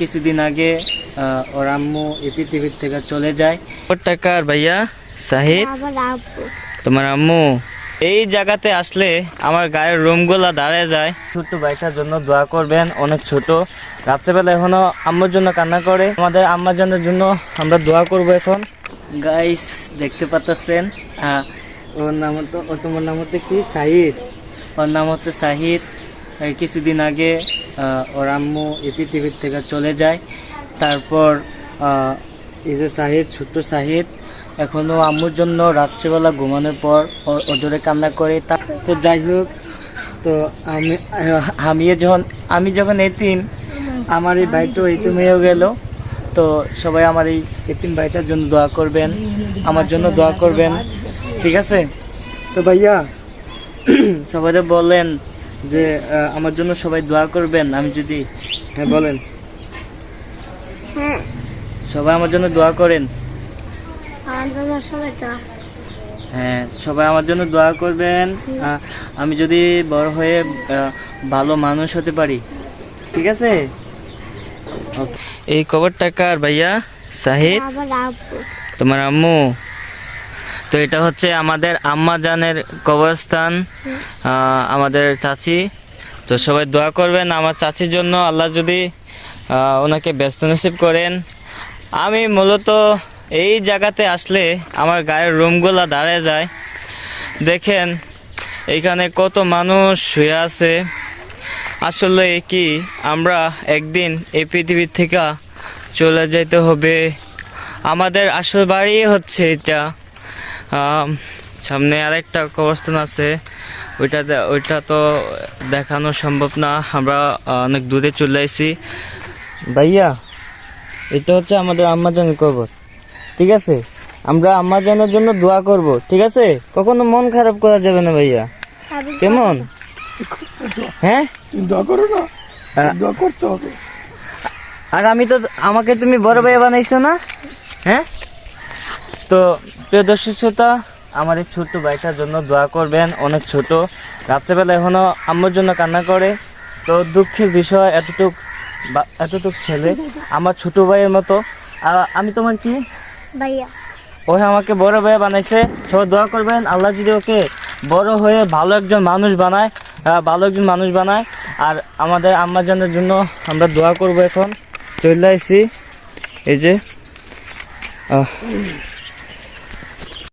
কিছুদিন আগে ওর আম্মু এই পৃথিবীর থেকে চলে যায়। টাকার ভাইয়া সাহিদ, তোমার আম্মু এই জায়গাতে আসলে আমার গায়ের রুমগুলা দাঁড়িয়ে যায়। ছোট্ট ভাইটার জন্য দোয়া করবেন, অনেক ছোট, রাত্রেবেলা এখনো আম্মুর জন্য কান্না করে। আমাদের আম্মার জন্য আমরা দোয়া করব। এখন গাইস দেখতে পাচ্ছেন ওর নাম তো, তোমার নাম হচ্ছে কি? সাহিদ। ওর নাম হচ্ছে সাহিদ। কিছুদিন আগে ওর আম্মু এই পৃথিবীর থেকে চলে যায়। তারপর এই যে সাহিদ, ছোট্ট সাহিদ এখনো আম্মুর জন্য রাত্রিবেলা ঘুমানোর পর ওজোরে কান্না করে। তো যাই হোক, তো আমি যখন এতিম, আমার এই ভাইটাও এতিম হয়েও গেল। তো সবাই আমার এই এতিম ভাইটার জন্য দোয়া করবেন, আমার জন্য দোয়া করবেন, ঠিক আছে? তো ভাইয়া সবাই বলেন যে আমার জন্য সবাই দোয়া করবেন। আমি যদি হ্যাঁ বলেন, সবাই আমার জন্য দোয়া করেন। হ্যাঁ, সবাই আমার জন্য দোয়া করবেন। আমি যদি বড় হয়ে ভালো মানুষ হতে পারি, ঠিক আছে? এই কবর টাকার ভাইয়া সাহিদ, তোমার আম্মু। তো এটা হচ্ছে আমাদের আম্মা জানের কবরস্থান, আমাদের চাচি। তো সবাই দোয়া করবেন আমার চাচির জন্য, আল্লাহ যদি ওনাকে ব্যস্ত নসিব করেন। আমি মূলত এই জায়গাতে আসলে আমার গায়ের রুমগুলা দাঁড়িয়ে যায়। দেখেন এখানে কত মানুষ শুয়ে আছে। আসলে কি আমরা একদিন এই পৃথিবীর থেকে চলে যেতে হবে। আমাদের আসল বাড়ি হচ্ছে এটা। সামনে আরেকটা কবরস্থান আছে, ওইটা তো দেখানো সম্ভব না, আমরা অনেক দূরে চলে আসি। ভাইয়া এটা হচ্ছে আমাদের আম্মাজানের কবর, ঠিক আছে? আমরা আম্মাজানের জন্য দোয়া করব, ঠিক আছে? কখনো মন খারাপ করা যাবে না ভাইয়া, কেমন? হ্যাঁ, দোয়া করো না, দোয়া করতে হবে। আর আমাকে তুমি বড় ভাইয়া বানাইছো না? হ্যাঁ, তো প্রিয় দর্শক শ্রোতা, আমার এই ছোট্ট ভাইটার জন্য দোয়া করবেন, অনেক ছোট, রাত্রেবেলা এখনো আম্মুর জন্য কান্না করে। তো দুঃখের বিষয়, এতটুক ছেলে আমার ছোট ভাইয়ের মতো। আমি তোমার কি ভাইয়া, ও আমাকে বড় ভাইয়া বানাইছে। সবাই দোয়া করবেন আল্লাহ যদি ওকে বড় হয়ে ভালো একজন মানুষ বানায়। আর আমাদের আম্মাজানের জন্য আমরা দোয়া করব। এখন চলে আসছি, এই যে